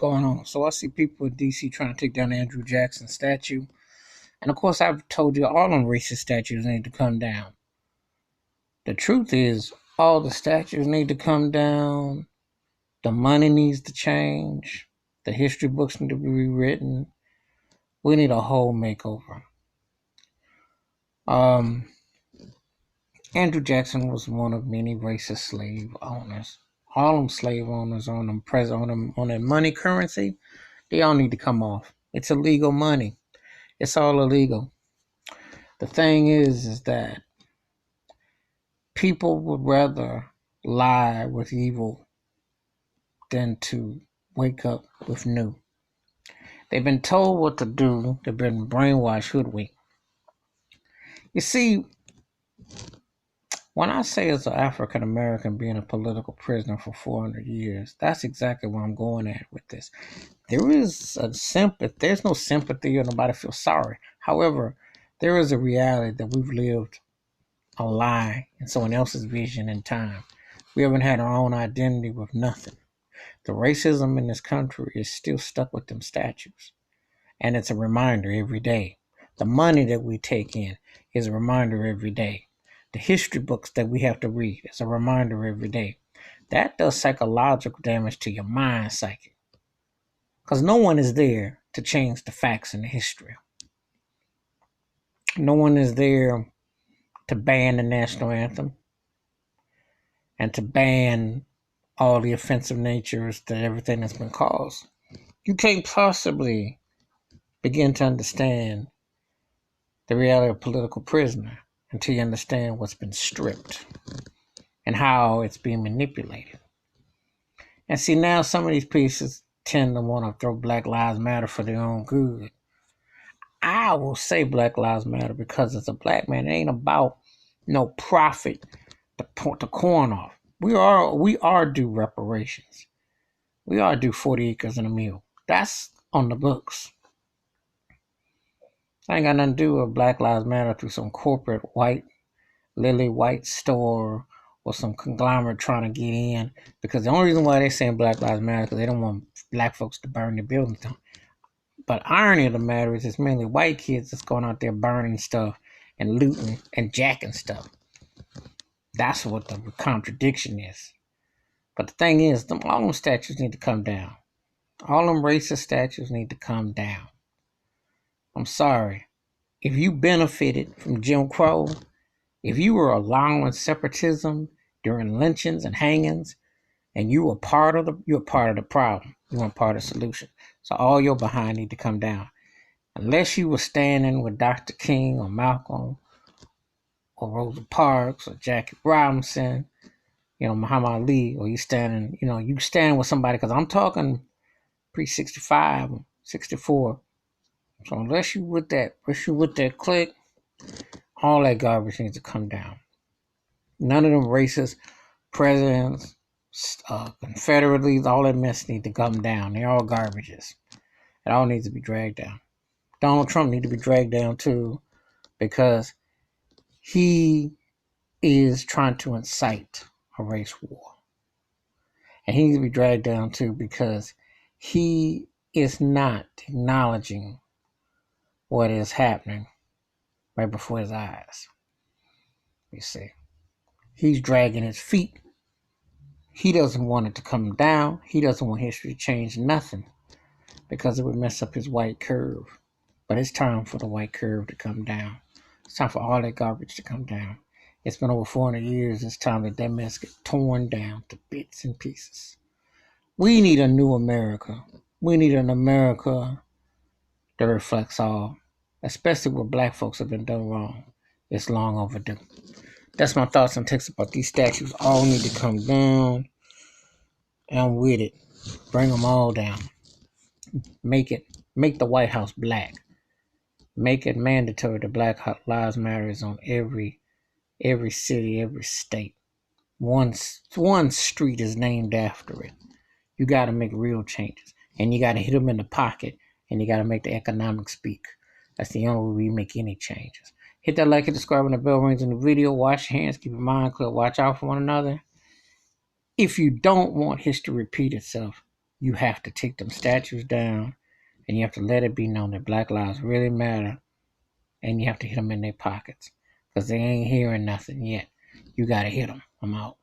going on. So I see people in DC trying to take down Andrew Jackson statue. And of course, I've told you all them racist statues need to come down. The truth is, all the statues need to come down. The money needs to change. The history books need to be rewritten. We need a whole makeover. Um, Andrew Jackson was one of many racist slave owners. All them slave owners on them on that money currency, they all need to come off. It's illegal money. It's all illegal. The thing is that people would rather lie with evil than to wake up with new. They've been told what to do. They've been brainwashed, hoodwinked. You see, when I say as an African American being a political prisoner for 400 years, that's exactly where I'm going at with this. There is a sympathy. There's no sympathy or nobody feels sorry. However, there is a reality that we've lived a lie in someone else's vision and time. We haven't had our own identity with nothing. The racism in this country is still stuck with them statues. And it's a reminder every day. The money that we take in is a reminder every day. The history books that we have to read is a reminder every day. That does psychological damage to your mind psyche. Because no one is there to change the facts in the history. No one is there to ban the national anthem and to ban all the offensive natures that everything that's been caused. You can't possibly begin to understand the reality of political prisoner until you understand what's been stripped and how it's being manipulated. And see, now some of these pieces tend to want to throw Black Lives Matter for their own good. I will say Black Lives Matter because as a black man, it ain't about no profit to point the corn off. We are due reparations. We are due 40 acres and a mule. That's on the books. I ain't got nothing to do with Black Lives Matter through some corporate lily white store or some conglomerate trying to get in. Because the only reason why they're saying Black Lives Matter is because they don't want black folks to burn their buildings down. But irony of the matter is it's mainly white kids that's going out there burning stuff and looting and jacking stuff. That's what the contradiction is. But the thing is, all them statues need to come down. All them racist statues need to come down. I'm sorry. If you benefited from Jim Crow, if you were allowing separatism during lynchings and hangings, and you're part of the problem. You weren't part of the solution. So all your behind need to come down. Unless you were standing with Dr. King or Malcolm or Rosa Parks or Jackie Robinson, Muhammad Ali, or you stand with somebody, because I'm talking pre-65, 64. So unless you with that clique, all that garbage needs to come down. None of them racist presidents, Confederate leaders, all that mess need to come down. They're all garbages. It all needs to be dragged down. Donald Trump needs to be dragged down too, because he is trying to incite a race war. And he needs to be dragged down too because he is not acknowledging what is happening right before his eyes. You see, he's dragging his feet. He doesn't want it to come down. He doesn't want history to change nothing because it would mess up his white curve. But it's time for the white curve to come down. It's time for all that garbage to come down. It's been over 400 years. It's time that mess get torn down to bits and pieces. We need a new America. We need an America that reflects all, especially what black folks have been done wrong. It's long overdue. That's my thoughts and takes about these statues. All need to come down. And with it, bring them all down. Make the White House black. Make it mandatory that Black Lives Matter is on every city, every state. One street is named after it. You got to make real changes, and you got to hit them in the pocket, and you got to make the economics speak. That's the only way we make any changes. Hit that like, hit subscribe, and the bell rings in the video. Wash your hands, keep your mind clear, watch out for one another. If you don't want history to repeat itself, You have to take them statues down, and you have to let it be known that Black Lives really matter, and you have to hit them in their pockets because they ain't hearing nothing yet. You got to hit them. I'm out.